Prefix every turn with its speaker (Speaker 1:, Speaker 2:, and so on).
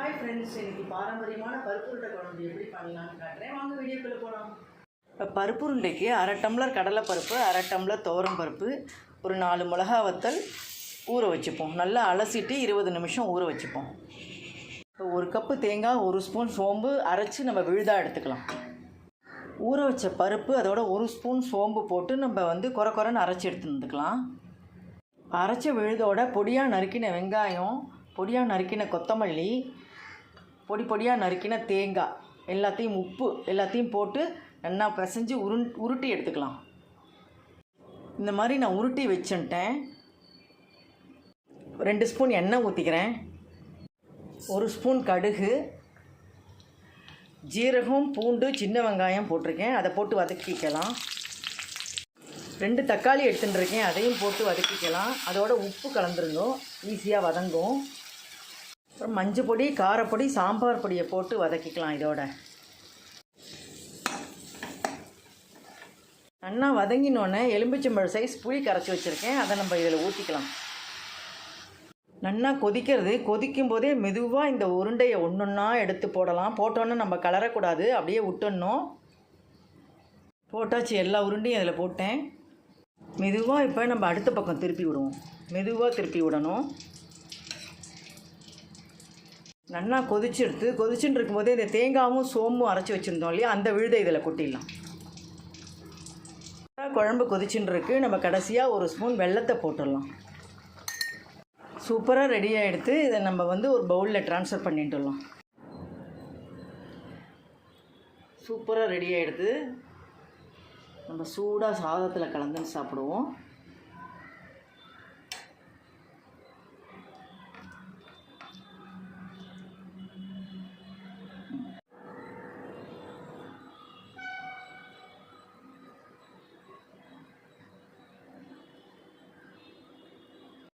Speaker 1: Hi friends, இன்றைக்கி பாரம்பரியமான பருப்பு உருண்டை குழம்பு எப்படி பண்ணலான்னு காட்டுறேன். வாங்க வீடியோக்குள்ளே போகலாம். இப்போ பருப்பு உருண்டைக்கு 1/2 டம்ளர் கடலைப்பருப்பு, 1/2 டம்ளர் துவரம் பருப்பு, ஒரு 4 மிளகா வத்தல் ஊற வச்சுப்போம். நல்லா அலசிட்டு 20 நிமிஷம் ஊற வச்சுப்போம். இப்போ 1 கப்பு தேங்காய், 1 ஸ்பூன் சோம்பு அரைச்சி நம்ம விழுதாக எடுத்துக்கலாம். ஊற வச்ச பருப்பு அதோட 1 ஸ்பூன் சோம்பு போட்டு நம்ம குறைன்னு அரைச்சி எடுத்து வந்துக்கலாம். அரைச்ச விழுதோட பொடியாக நறுக்கின வெங்காயம், பொடியாக நறுக்கின கொத்தமல்லி, பொடியாக நறுக்கின தேங்காய் எல்லாத்தையும், உப்பு எல்லாத்தையும் போட்டு நல்லா பிசைஞ்சு உருட்டி எடுத்துக்கலாம். இந்த மாதிரி நான் உருட்டி வச்சுட்டேன். 2 ஸ்பூன் எண்ணெய் ஊற்றிக்கிறேன். 1 ஸ்பூன் கடுகு, ஜீரகம், பூண்டு, சின்ன வெங்காயம் போட்டிருக்கேன். அதை போட்டு வதக்கிக்கலாம். 2 தக்காளி எடுத்துட்டுருக்கேன், அதையும் போட்டு வதக்கிக்கலாம். அதோட உப்பு கலந்துருந்தோம், ஈஸியாக வதங்கும். அப்புறம் மஞ்சள் பொடி, காரப்பொடி, சாம்பார் பொடியை போட்டு வதக்கிக்கலாம். இதோட நல்லா வதங்கினோன்னே எலும்பிச்சம்பழம் சைஸ் புளி கரைச்சி வச்சுருக்கேன், அதை நம்ம இதில் ஊற்றிக்கலாம். நல்லா கொதிக்கும் போதே மெதுவாக இந்த உருண்டையை ஒன்றா எடுத்து போடலாம். போட்டோன்னே நம்ம கலரக்கூடாது, அப்படியே விட்டுடணும். போட்டாச்சு, எல்லா உருண்டையும் அதில் போட்டேன். மெதுவாக இப்போ நம்ம அடுத்த பக்கம் திருப்பி விடுவோம். மெதுவாக திருப்பி விடணும். நல்லா கொதிச்சுட்டு இருக்கும்போதே இந்த தேங்காயும் சோம்பும் அரைச்சி வச்சுருந்தோம் இல்லையா, அந்த விழுதை இதில் கொட்டிடலாம். குழம்பு கொதிச்சுட்டு இருக்கு. நம்ம கடைசியாக 1 ஸ்பூன் வெல்லத்தை போட்டுடலாம். சூப்பராக ரெடியாக எடுத்து இதை நம்ம ஒரு பவுலில் ட்ரான்ஸ்ஃபர் பண்ணிட்டுடலாம். சூப்பராக ரெடியாக எடுத்து நம்ம சூடாக சாதத்தில் கலந்து சாப்பிடுவோம்.